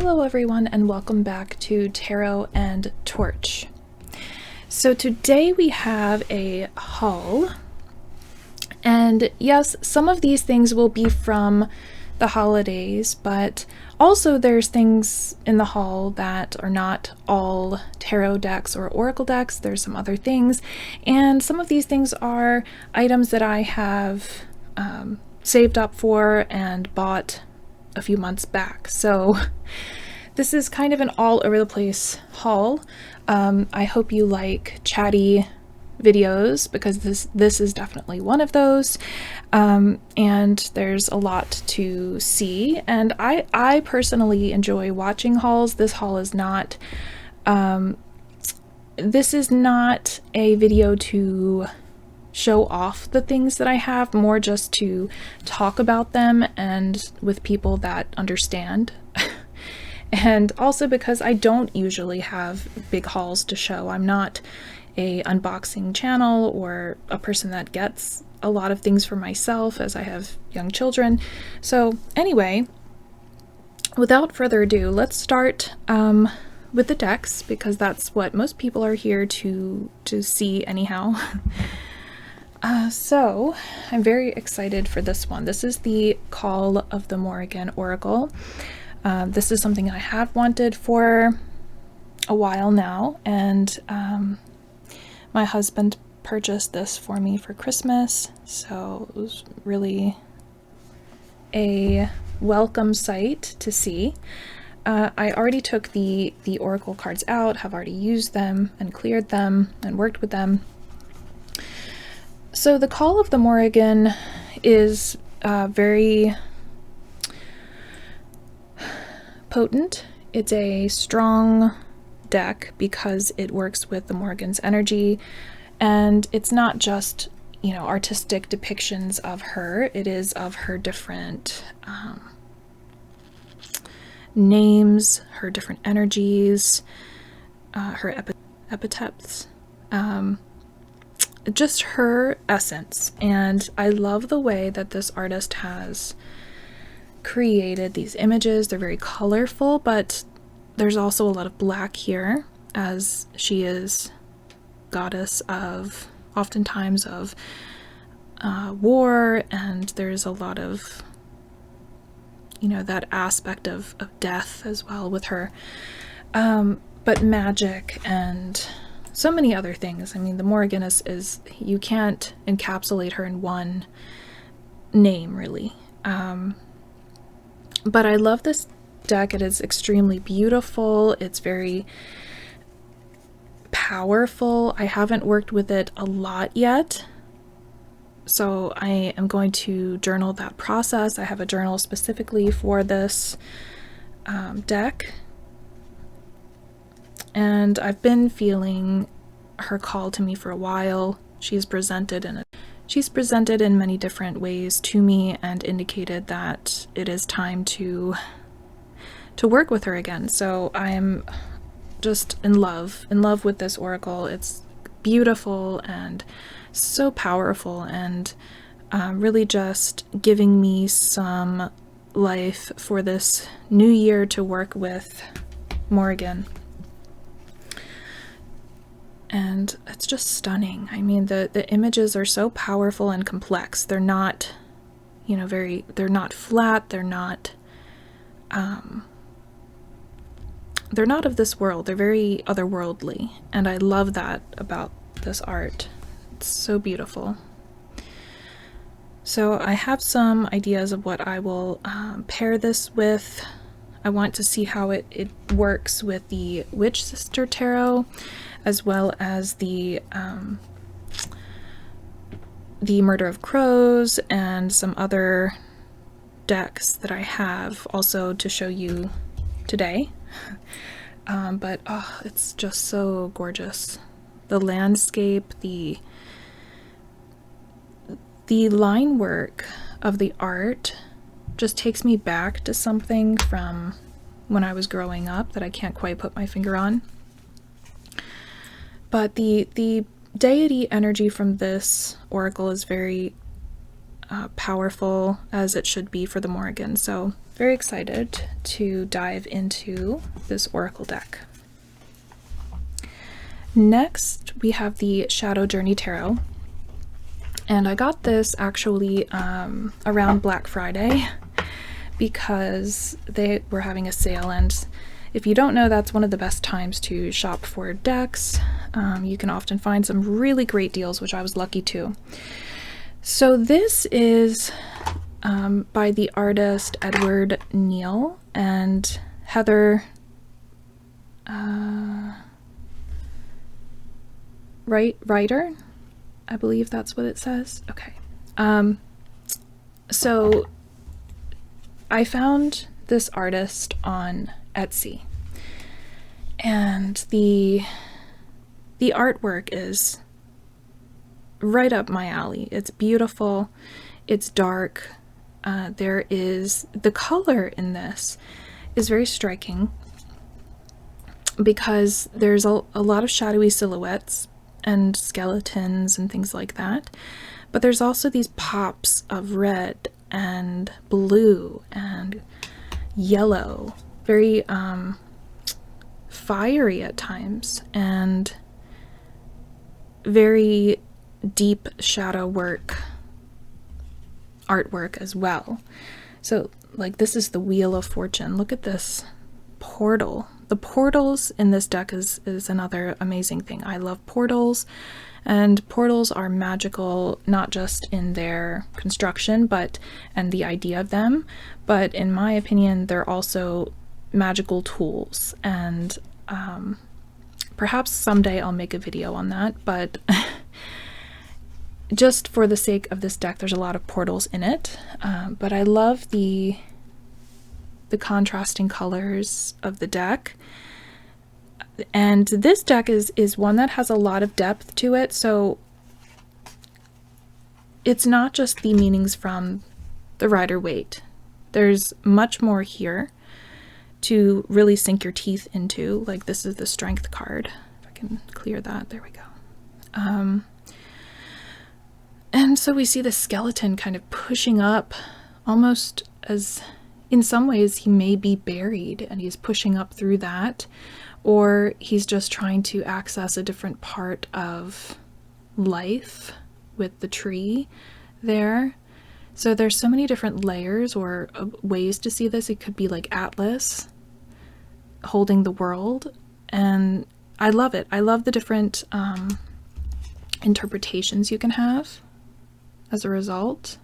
Hello everyone and welcome back to Tarot and Torch. So today we have a haul, and yes, some of these things will be from the holidays, but also there's things in the haul that are not all tarot decks or oracle decks. There's some other things, and some of these things are items that I have saved up for and bought a few months back. So this is kind of an all over the place haul. I hope you like chatty videos because this is definitely one of those. And there's a lot to see, and I personally enjoy watching hauls. This haul is not this is not a video to show off the things that I have, more just to talk about them and with people that understand. And also because I don't usually have big hauls to show. I'm not a unboxing channel or a person that gets a lot of things for myself, as I have young children. So anyway, without further ado, let's start with the decks, because that's what most people are here to see anyhow. So I'm very excited for this one. This is the Call of the Morrigan Oracle. This is something I have wanted for a while now, and my husband purchased this for me for Christmas, so it was really a welcome sight to see. I already took the oracle cards out, have already used them and cleared them and worked with them. So the Call of the Morrigan is very potent. It's a strong deck because it works with the Morrigan's energy, and it's not just, you know, artistic depictions of her. It is of her different names, her different energies, her epithets, just her essence. And I love the way that this artist has created these images. They're very colorful, but there's also a lot of black here, as she is goddess of, oftentimes of war, and there's a lot of, you know, that aspect of death as well with her, but magic and so many other things. I mean, the Morrigan is you can't encapsulate her in one name, really. But I love this deck. It is extremely beautiful. It's very powerful. I haven't worked with it a lot yet, so I am going to journal that process. I have a journal specifically for this deck, and I've been feeling her call to me for a while. She's presented in many different ways to me and indicated that it is time to work with her again. So I am just in love with this oracle. It's beautiful and so powerful, and really just giving me some life for this new year to work with Morrigan. And it's just stunning. I mean, the images are so powerful and complex. They're not, you know, they're not flat, they're not of this world. They're very otherworldly, and I love that about this art. It's so beautiful. So I have some ideas of what I will pair this with. I want to see how it works with the Witch Sister Tarot, as well as the Murder of Crows and some other decks that I have also to show you today. But oh, it's just so gorgeous. The landscape, the line work of the art just takes me back to something from when I was growing up that I can't quite put my finger on. But the deity energy from this oracle is very powerful, as it should be for the Morrigan. So very excited to dive into this Oracle deck. Next, we have the Shadow Journey Tarot. And I got this actually around Black Friday because they were having a sale, and if you don't know, that's one of the best times to shop for decks. You can often find some really great deals, which I was lucky to. So this is by the artist Edward Neal and Heather Writer, I believe that's what it says. Okay. So I found this artist on Etsy, and the artwork is right up my alley. It's beautiful, it's dark. There is the color in this is very striking because there's a lot of shadowy silhouettes and skeletons and things like that, but there's also these pops of red and blue and yellow, very fiery at times, and very deep shadow artwork as well. So like this is the Wheel of Fortune. Look at this portal. The portals in this deck is another amazing thing. I love portals, and portals are magical not just in their construction and the idea of them, but in my opinion they're also magical tools, and perhaps someday I'll make a video on that, but just for the sake of this deck there's a lot of portals in it. But I love the contrasting colors of the deck, and this deck is one that has a lot of depth to it, so it's not just the meanings from the Rider-Waite. There's much more here to really sink your teeth into. Like this is the Strength card. If I can clear that, there we go. And so we see the skeleton kind of pushing up, almost as in some ways he may be buried and he's pushing up through that, or he's just trying to access a different part of life with the tree there. So there's so many different layers or ways to see this. It could be like Atlas holding the world, and I love it. I love the different interpretations you can have as a result.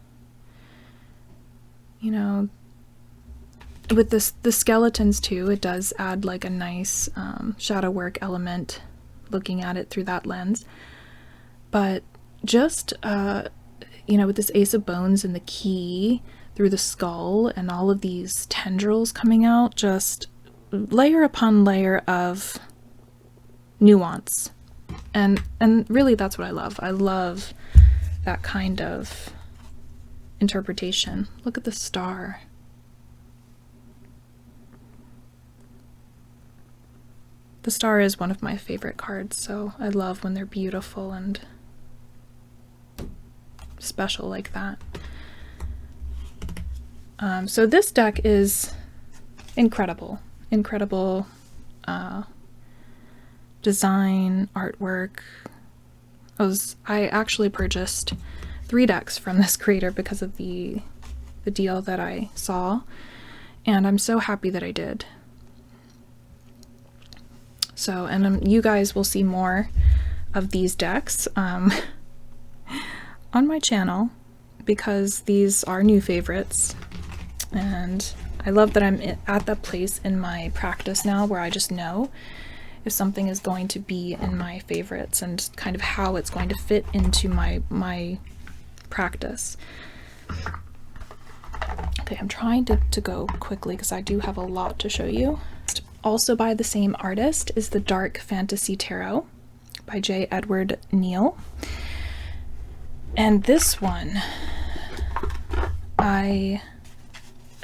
You know, with the skeletons too, it does add like a nice shadow work element looking at it through that lens. But just you know, with this Ace of Bones and the key through the skull and all of these tendrils coming out, just layer upon layer of nuance, and really that's what I love. I love that kind of interpretation. Look at the star. The star is one of my favorite cards, so I love when they're beautiful and special like that. So this deck is incredible. Incredible design, artwork. I actually purchased 3 decks from this creator because of the deal that I saw, and I'm so happy that I did. So, and you guys will see more of these decks on my channel, because these are new favorites, and I love that I'm at that place in my practice now where I just know if something is going to be in my favorites and kind of how it's going to fit into my practice. Okay, I'm trying to go quickly because I do have a lot to show you. Also by the same artist is the Dark Fantasy Tarot by J. Edward Neal. And this one I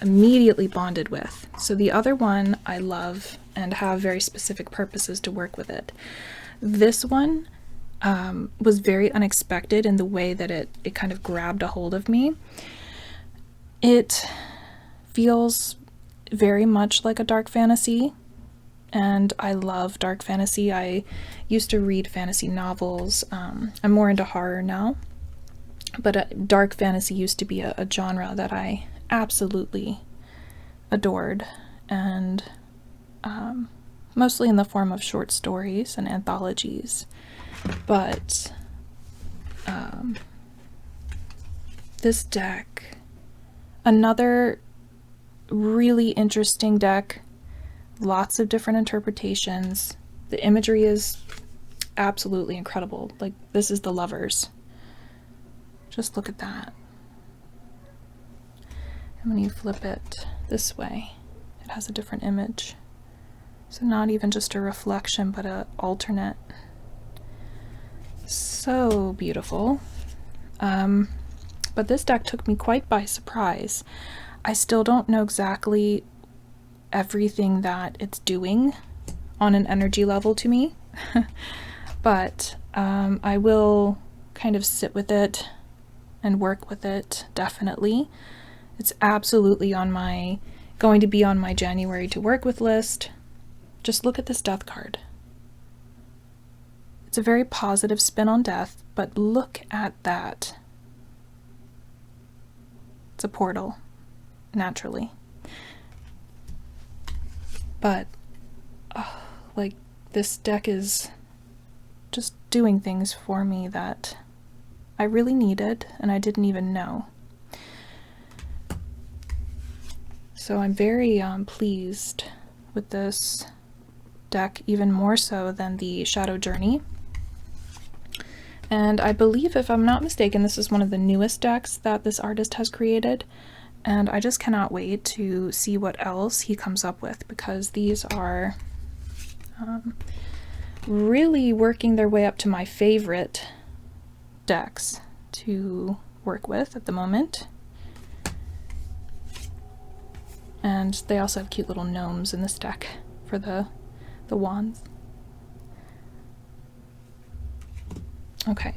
immediately bonded with. So the other one I love and have very specific purposes to work with it. This one was very unexpected in the way that it kind of grabbed a hold of me. It feels very much like a dark fantasy, and I love dark fantasy. I used to read fantasy novels. I'm more into horror now, but dark fantasy used to be a genre that I absolutely adored, and mostly in the form of short stories and anthologies. But this deck, another really interesting deck, lots of different interpretations. The imagery is absolutely incredible. Like, this is the Lovers. Just look at that. And when you flip it this way, it has a different image. So not even just a reflection, but an alternate. So beautiful. But this deck took me quite by surprise. I still don't know exactly everything that it's doing on an energy level to me, but I will kind of sit with it and work with it, definitely. It's absolutely going to be on my January to work with list. Just look at this death card. It's a very positive spin on death, but look at that. It's a portal, naturally. But, like, this deck is just doing things for me that I really needed, and I didn't even know. So I'm very pleased with this deck, even more so than the Shadow Journey. And I believe, if I'm not mistaken, this is one of the newest decks that this artist has created, and I just cannot wait to see what else he comes up with, because these are really working their way up to my favorite decks to work with at the moment. And they also have cute little gnomes in this deck for the wands. Okay,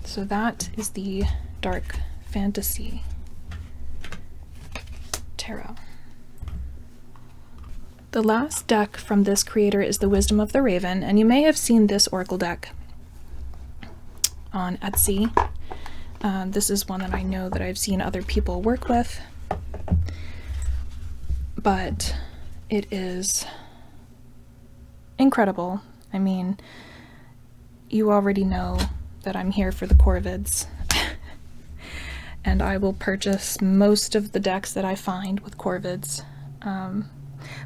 so that is the Dark Fantasy Tarot. The last deck from this creator is the Wisdom of the Raven, and you may have seen this oracle deck on Etsy. This is one that I know that I've seen other people work with, but it is incredible. I mean, you already know that I'm here for the Corvids, and I will purchase most of the decks that I find with Corvids.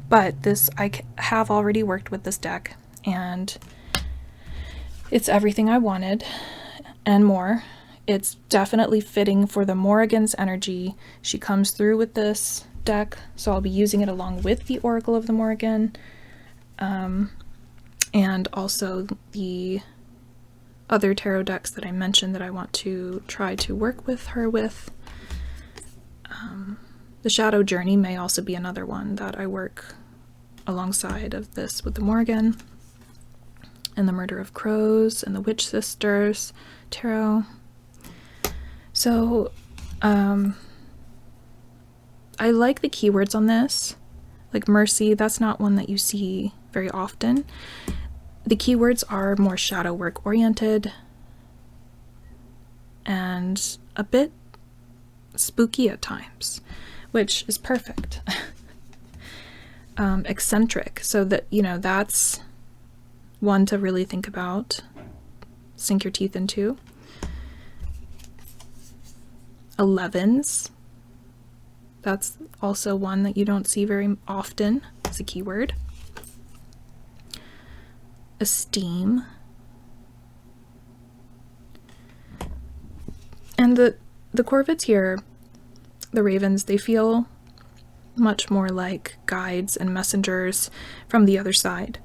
But this, I have already worked with this deck, and it's everything I wanted and more. It's definitely fitting for the Morrigan's energy. She comes through with this deck, so I'll be using it along with the Oracle of the Morrigan, and also the other tarot decks that I mentioned that I want to try to work with her with. The Shadow Journey may also be another one that I work alongside of this with the Morrigan, and the Murder of Crows, and the Witch Sisters tarot. So, I like the keywords on this. Like Mercy, that's not one that you see very often. The keywords are more shadow work oriented and a bit spooky at times, which is perfect. Eccentric, so that, you know, that's one to really think about, sink your teeth into. 11s, that's also one that you don't see very often as a keyword. Esteem. And the Corvids here, the Ravens, they feel much more like guides and messengers from the other side.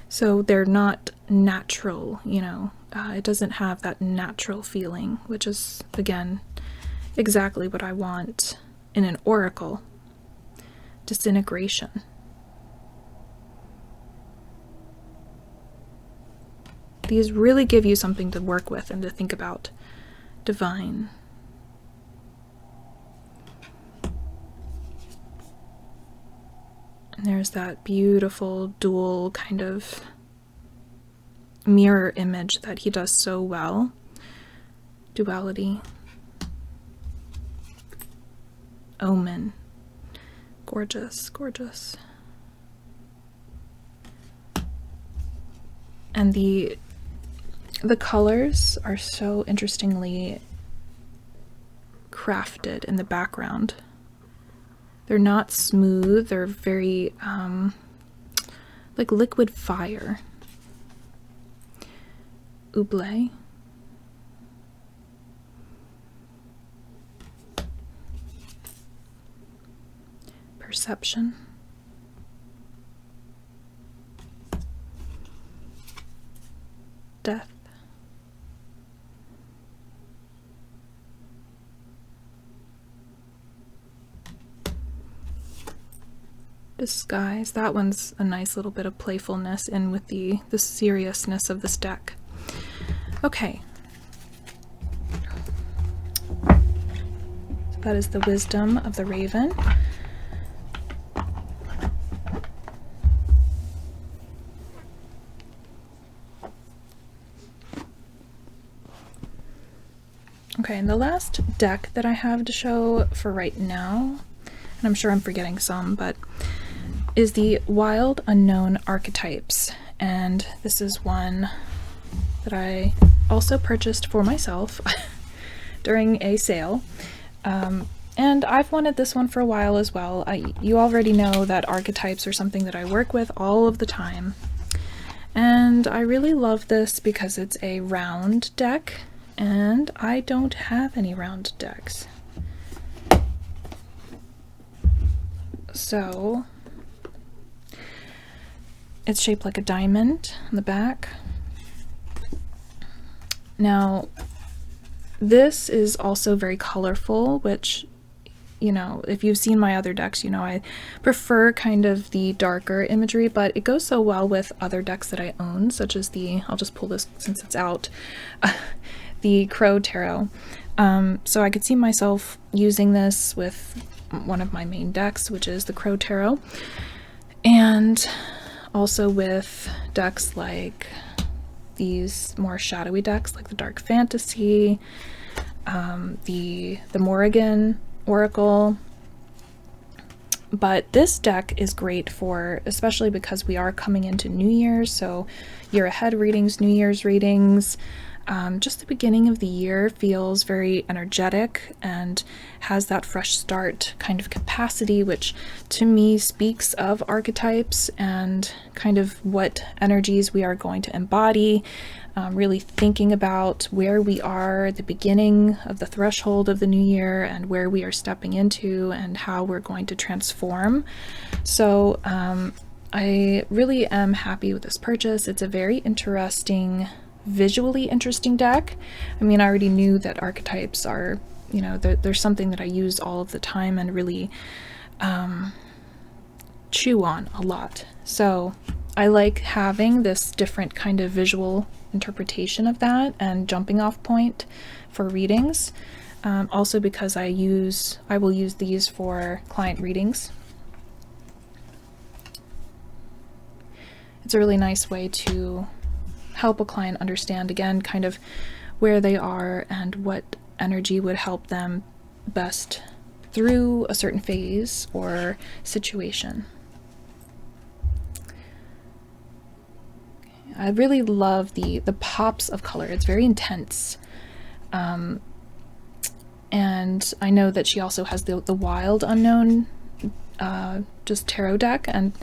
So they're not natural, you know. It doesn't have that natural feeling, which is, again, exactly what I want in an oracle. Disintegration. These really give you something to work with and to think about. Divine. And there's that beautiful dual kind of mirror image that he does so well. Duality. Omen. Gorgeous, gorgeous. And the colors are so interestingly crafted in the background. They're not smooth, they're very like liquid fire. Oubliette. Perception. Death. Disguise. That one's a nice little bit of playfulness in with the seriousness of this deck. Okay. So that is the Wisdom of the Raven. Okay, and the last deck that I have to show for right now, and I'm sure I'm forgetting some, but is the Wild Unknown Archetypes. And this is one that I also purchased for myself during a sale. And I've wanted this one for a while as well. You already know that archetypes are something that I work with all of the time. And I really love this because it's a round deck, and I don't have any round decks. So it's shaped like a diamond on the back. Now, this is also very colorful, which, you know, if you've seen my other decks, you know I prefer kind of the darker imagery, but it goes so well with other decks that I own, such as the, I'll just pull this since it's out, the Crow Tarot. So I could see myself using this with one of my main decks, which is the Crow Tarot, and also with decks like these more shadowy decks like the Dark Fantasy, the Morrigan Oracle. But this deck is great for, especially because we are coming into New Year's, so year ahead readings, New Year's readings. Just the beginning of the year feels very energetic and has that fresh start kind of capacity, which to me speaks of archetypes and kind of what energies we are going to embody. Really thinking about where we are at the beginning of the threshold of the new year and where we are stepping into and how we're going to transform. So I really am happy with this purchase. It's a very interesting, visually interesting deck. I mean, I already knew that archetypes are, you know, there's something that I use all of the time and really chew on a lot. So I like having this different kind of visual interpretation of that and jumping off point for readings. Also because I will use these for client readings. It's a really nice way to help a client understand, again, kind of where they are and what energy would help them best through a certain phase or situation. I really love the pops of color. It's very intense. And I know that she also has the Wild Unknown just tarot deck, and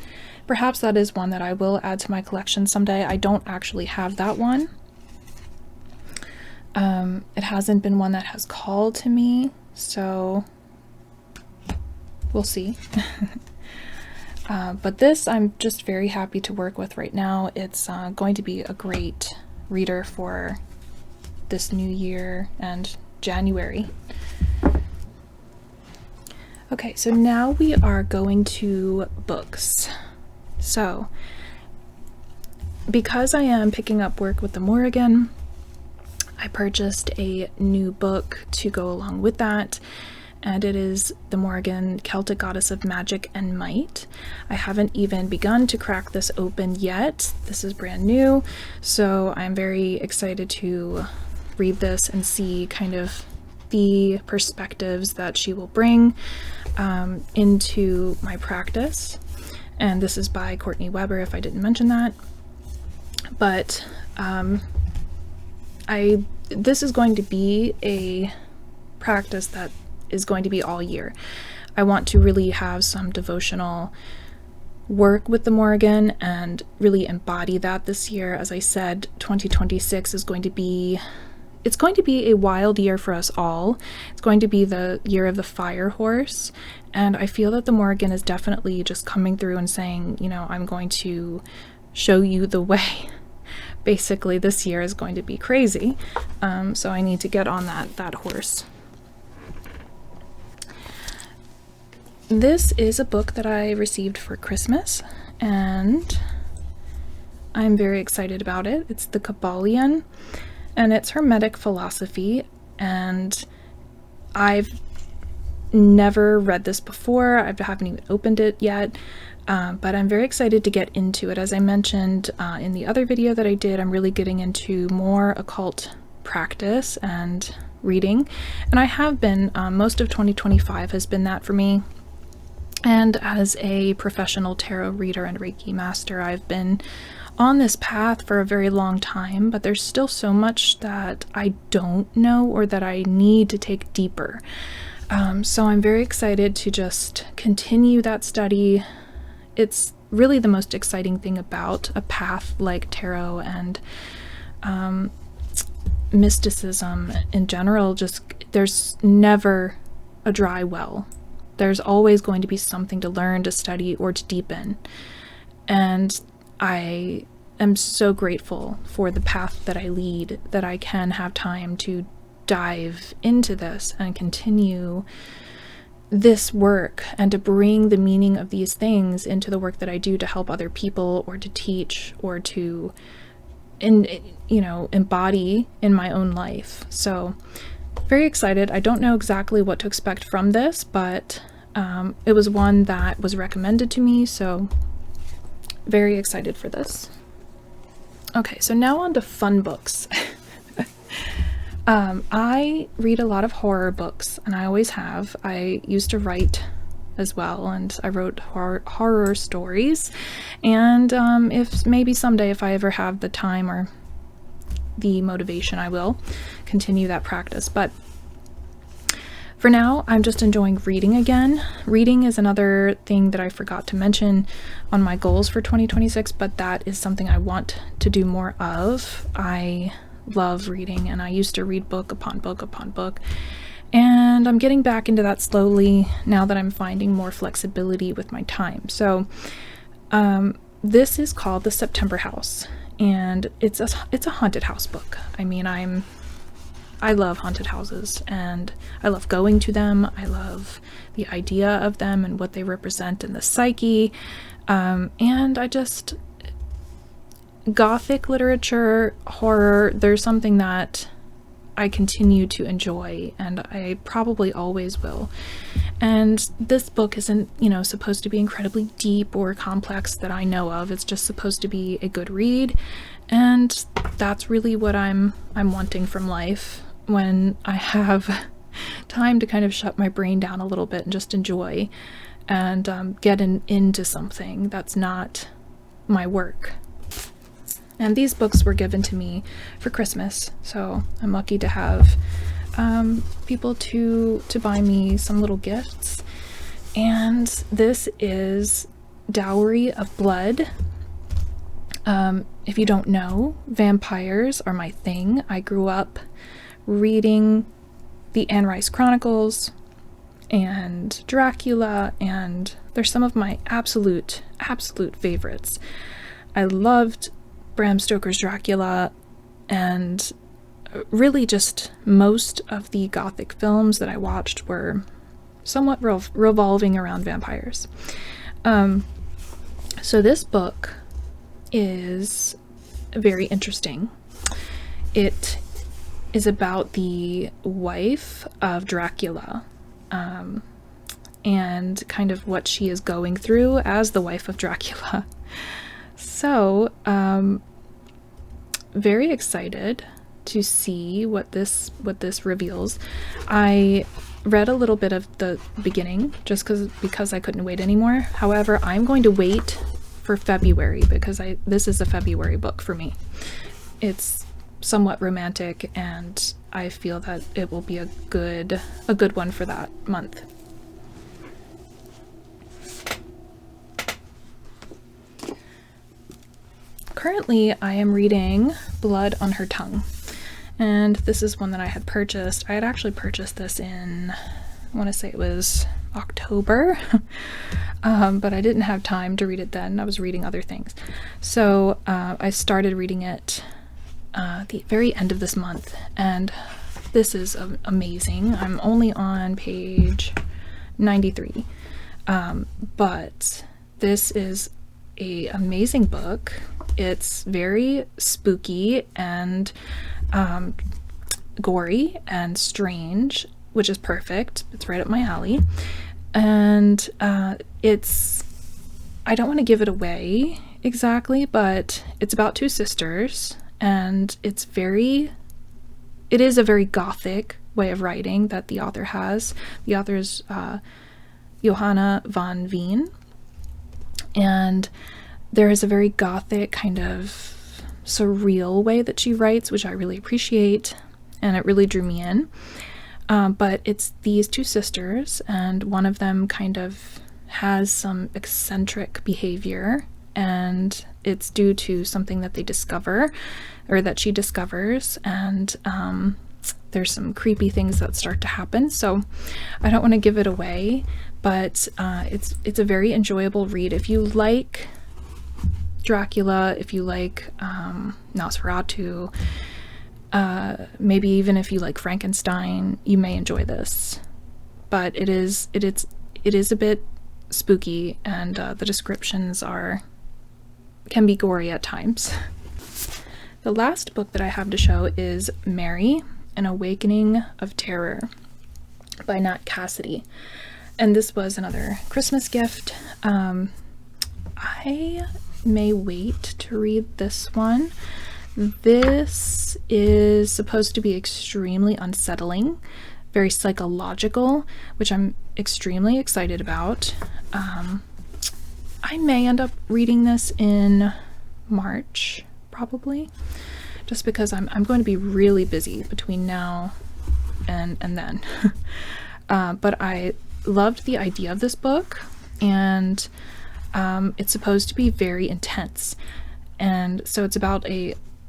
perhaps that is one that I will add to my collection someday. I don't actually have that one. It hasn't been one that has called to me, so we'll see. But this I'm just very happy to work with right now. It's going to be a great reader for this new year and January. Okay, so now we are going to books. So, because I am picking up work with the Morrigan, I purchased a new book to go along with that. and it is the Morrigan Celtic Goddess of Magic and Might. I haven't even begun to crack this open yet. This is brand new, so I'm very excited to read this and see kind of the perspectives that she will bring into my practice. And this is by Courtney Weber, if I didn't mention that. But this is going to be a practice that is going to be all year. I want to really have some devotional work with the Morrigan and really embody that this year. As I said, 2026 is going to be, it's going to be a wild year for us all. It's going to be the year of the fire horse, and I feel that the Morrigan is definitely just coming through and saying, you know, I'm going to show you the way. Basically, this year is going to be crazy, so I need to get on that horse. This is a book that I received for Christmas, and I'm very excited about it. It's The Kybalion, and it's Hermetic philosophy, and I've never read this before. I haven't even opened it yet, but I'm very excited to get into it. As I mentioned in the other video that I did, I'm really getting into more occult practice and reading, and I have been. Most of 2025 has been that for me. And as a professional tarot reader and Reiki master, I've been on this path for a very long time, but there's still so much that I don't know or that I need to take deeper. So I'm very excited to just continue that study. It's really the most exciting thing about a path like tarot and mysticism in general. Just there's never a dry well. There's always going to be something to learn, to study, or to deepen. And I am so grateful for the path that I lead, that I can have time to dive into this and continue this work and to bring the meaning of these things into the work that I do to help other people or to teach or to, embody in my own life. So very excited. I don't know exactly what to expect from this, but it was one that was recommended to me, so very excited for this. Okay, so now on to fun books. I read a lot of horror books, and I always have. I used to write as well, and I wrote horror stories, and if maybe someday, if I ever have the time or the motivation, I will continue that practice. But for now, I'm just enjoying reading again. Reading is another thing that I forgot to mention on my goals for 2026, but that is something I want to do more of. I love reading, and I used to read book upon book upon book, and I'm getting back into that slowly now that I'm finding more flexibility with my time. So this is called The September House, and it's a haunted house book. I mean, I love haunted houses, and I love going to them. I love the idea of them and what they represent in the psyche. And I just, Gothic literature, horror, there's something that I continue to enjoy, and I probably always will. And this book isn't, supposed to be incredibly deep or complex that I know of. It's just supposed to be a good read, and that's really what I'm wanting from life. When I have time to kind of shut my brain down a little bit and just enjoy and get into something that's not my work. And these books were given to me for Christmas, so I'm lucky to have people to buy me some little gifts. And this is Dowry of Blood. If you don't know, vampires are my thing. I grew up reading the Anne Rice Chronicles and Dracula, and they're some of my absolute favorites. I loved Bram Stoker's Dracula, and really just most of the Gothic films that I watched were somewhat revolving around vampires. So this book is very interesting. It is about the wife of Dracula, and kind of what she is going through as the wife of Dracula. So, very excited to see what this reveals. I read a little bit of the beginning just because I couldn't wait anymore. However, I'm going to wait for February because this is a February book for me. It's somewhat romantic, and I feel that it will be a good one for that month. Currently, I am reading Blood on Her Tongue, and this is one that I had purchased. I had actually purchased this in, I want to say it was October, but I didn't have time to read it then. I was reading other things. So I started reading it the very end of this month, and this is amazing. I'm only on page 93, but this is an amazing book. It's very spooky and gory and strange, which is perfect. It's right up my alley. And I don't want to give it away exactly, but it's about two sisters, and it is a very gothic way of writing that the author has. The author is Johanna van Veen, and there is a very gothic kind of surreal way that she writes, which I really appreciate, and it really drew me in. But it's these two sisters, and one of them kind of has some eccentric behavior, and it's due to something that they discover, or that she discovers, and there's some creepy things that start to happen. So I don't want to give it away, but it's a very enjoyable read. If you like Dracula, if you like Nosferatu, maybe even if you like Frankenstein, you may enjoy this. But it is a bit spooky, and the descriptions can be gory at times. The last book that I have to show is Mary, An Awakening of Terror by Nat Cassidy. And this was another Christmas gift. I may wait to read this one. This is supposed to be extremely unsettling, very psychological, which I'm extremely excited about. I may end up reading this in March, probably, just because I'm going to be really busy between now and then. But I loved the idea of this book, and it's supposed to be very intense. And so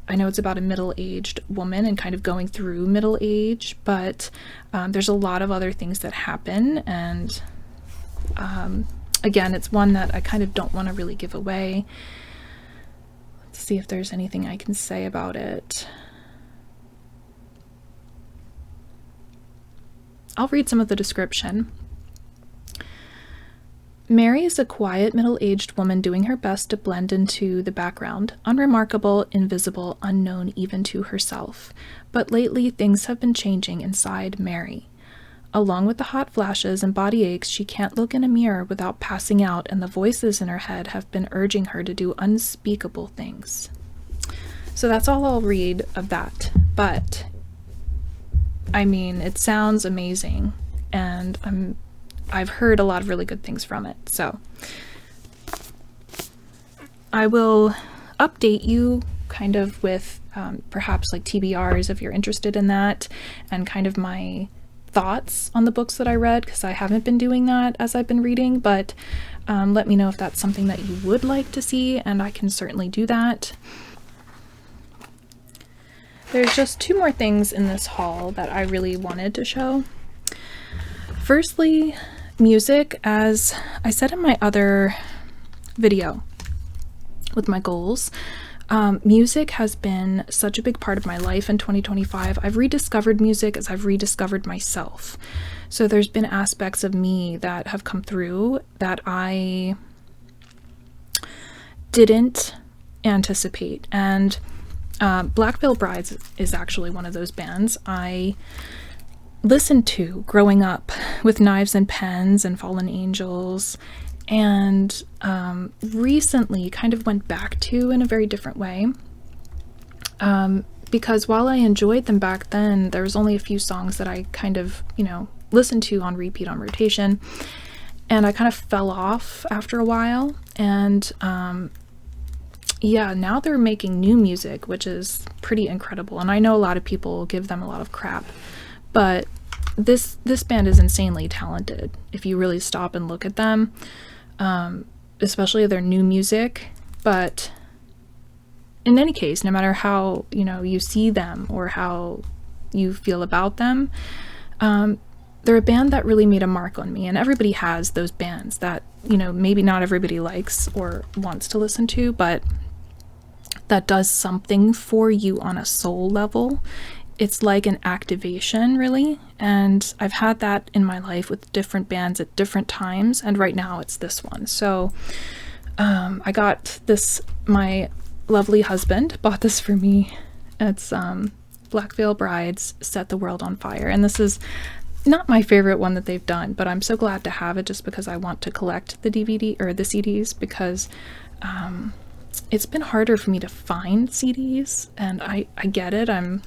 I know it's about a middle-aged woman and kind of going through middle age, but there's a lot of other things that happen, and again, it's one that I kind of don't want to really give away. Let's see if there's anything I can say about it. I'll read some of the description. Mary is a quiet, middle-aged woman doing her best to blend into the background, unremarkable, invisible, unknown even to herself. But lately, things have been changing inside Mary. Along with the hot flashes and body aches, she can't look in a mirror without passing out, and the voices in her head have been urging her to do unspeakable things. So that's all I'll read of that. But, I mean, it sounds amazing, and I've heard a lot of really good things from it, so I will update you kind of with perhaps like TBRs if you're interested in that, and kind of my thoughts on the books that I read, because I haven't been doing that as I've been reading, but let me know if that's something that you would like to see, and I can certainly do that. There's just two more things in this haul that I really wanted to show. Firstly, music. As I said in my other video with my goals, music has been such a big part of my life in 2025. I've rediscovered music as I've rediscovered myself. So there's been aspects of me that have come through that I didn't anticipate. And Black Veil Brides is actually one of those bands. I listened to growing up with Knives and Pens and Fallen Angels, and recently kind of went back to in a very different way. Because while I enjoyed them back then, there was only a few songs that I kind of, listened to on repeat, on rotation, and I kind of fell off after a while. And yeah, now they're making new music, which is pretty incredible. And I know a lot of people give them a lot of crap, but this band is insanely talented if you really stop and look at them, especially their new music. But in any case, no matter how you see them or how you feel about them, they're a band that really made a mark on me. And everybody has those bands that maybe not everybody likes or wants to listen to, but that does something for you on a soul level. It's like an activation, really. And I've had that in my life with different bands at different times, and right now it's this one. So I got this, my lovely husband bought this for me. It's Black Veil Brides, Set the World on Fire. And this is not my favorite one that they've done, but I'm so glad to have it just because I want to collect the DVD or the CDs, because it's been harder for me to find CDs, and I get it. I'm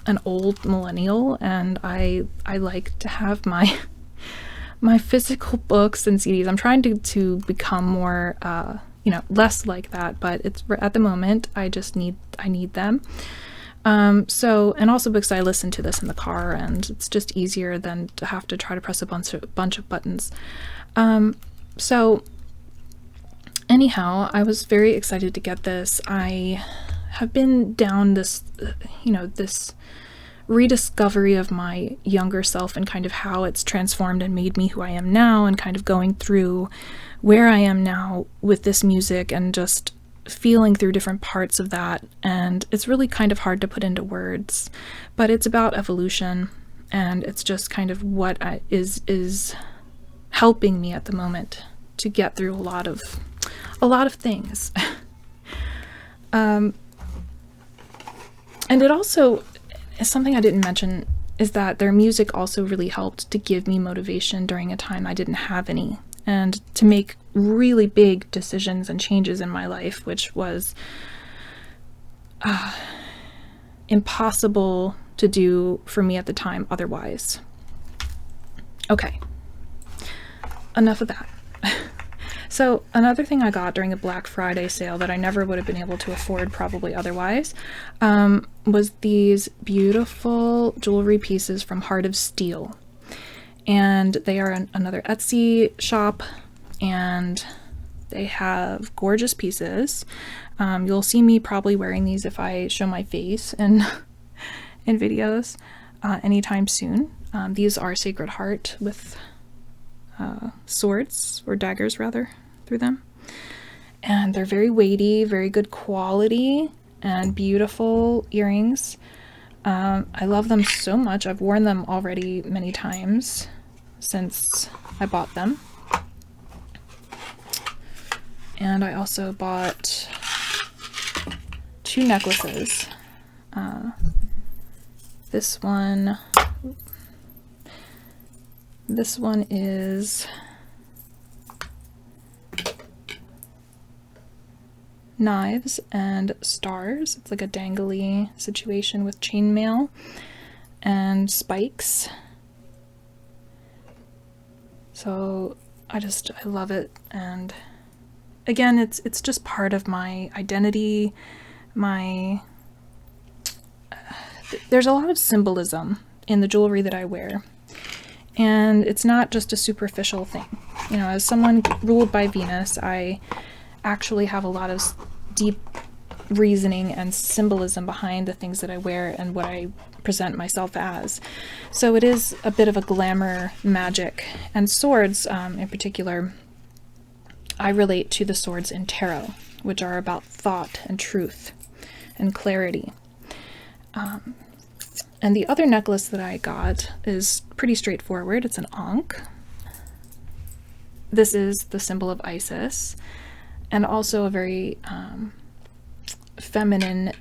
an old millennial, and I like to have my physical books and CDs. I'm trying to become more less like that, but it's at the moment I need them. So, and also because I listen to this in the car, and it's just easier than to have to try to press a bunch of buttons. So anyhow, I was very excited to get this. I have been down this, this rediscovery of my younger self and kind of how it's transformed and made me who I am now, and kind of going through where I am now with this music and just feeling through different parts of that. And it's really kind of hard to put into words, but it's about evolution, and it's just kind of what is helping me at the moment to get through a lot of things. And it also is something I didn't mention, is that their music also really helped to give me motivation during a time I didn't have any, and to make really big decisions and changes in my life, which was impossible to do for me at the time otherwise. Okay, enough of that. So another thing I got during a Black Friday sale that I never would have been able to afford probably otherwise, was these beautiful jewelry pieces from Heart of Steel. And they are another Etsy shop, and they have gorgeous pieces. You'll see me probably wearing these if I show my face in videos anytime soon. These are Sacred Heart with swords, or daggers rather, through them. And they're very weighty, very good quality, and beautiful earrings. I love them so much. I've worn them already many times since I bought them. And I also bought 2 necklaces. This one is knives and stars. It's like a dangly situation with chainmail and spikes. So I love it. And again, it's just part of my identity. There's a lot of symbolism in the jewelry that I wear. And it's not just a superficial thing. As someone ruled by Venus, I actually have a lot of deep reasoning and symbolism behind the things that I wear and what I present myself as. So it is a bit of a glamour magic. And swords, in particular, I relate to the swords in tarot, which are about thought and truth and clarity. And the other necklace that I got is pretty straightforward. It's an Ankh. This is the symbol of Isis, and also a very feminine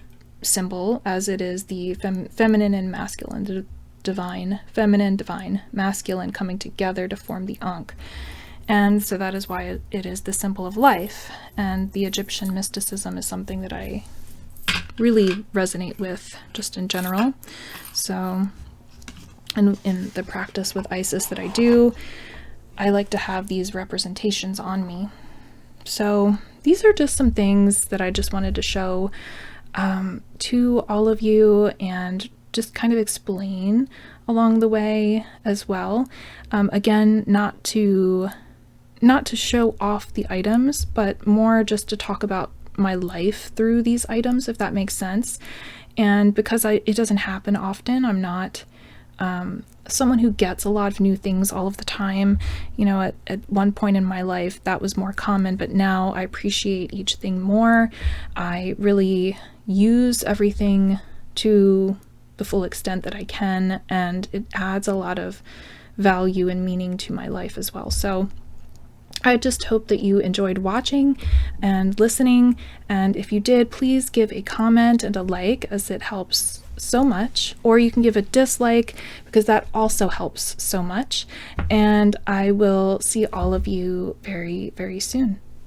symbol, as it is the feminine and masculine, divine feminine, divine masculine coming together to form the Ankh. And so that is why it is the symbol of life. And the Egyptian mysticism is something that I really resonate with just in general. So, and in the practice with Isis that I do, I like to have these representations on me. So these are just some things that I just wanted to show to all of you and just kind of explain along the way as well. Again, not to show off the items, but more just to talk about my life through these items, if that makes sense. And because it doesn't happen often, I'm not someone who gets a lot of new things all of the time. You know, at one point in my life that was more common, but now I appreciate each thing more. I really use everything to the full extent that I can, and it adds a lot of value and meaning to my life as well. So I just hope that you enjoyed watching and listening, and if you did, please give a comment and a like, as it helps so much, or you can give a dislike because that also helps so much. And I will see all of you very, very soon.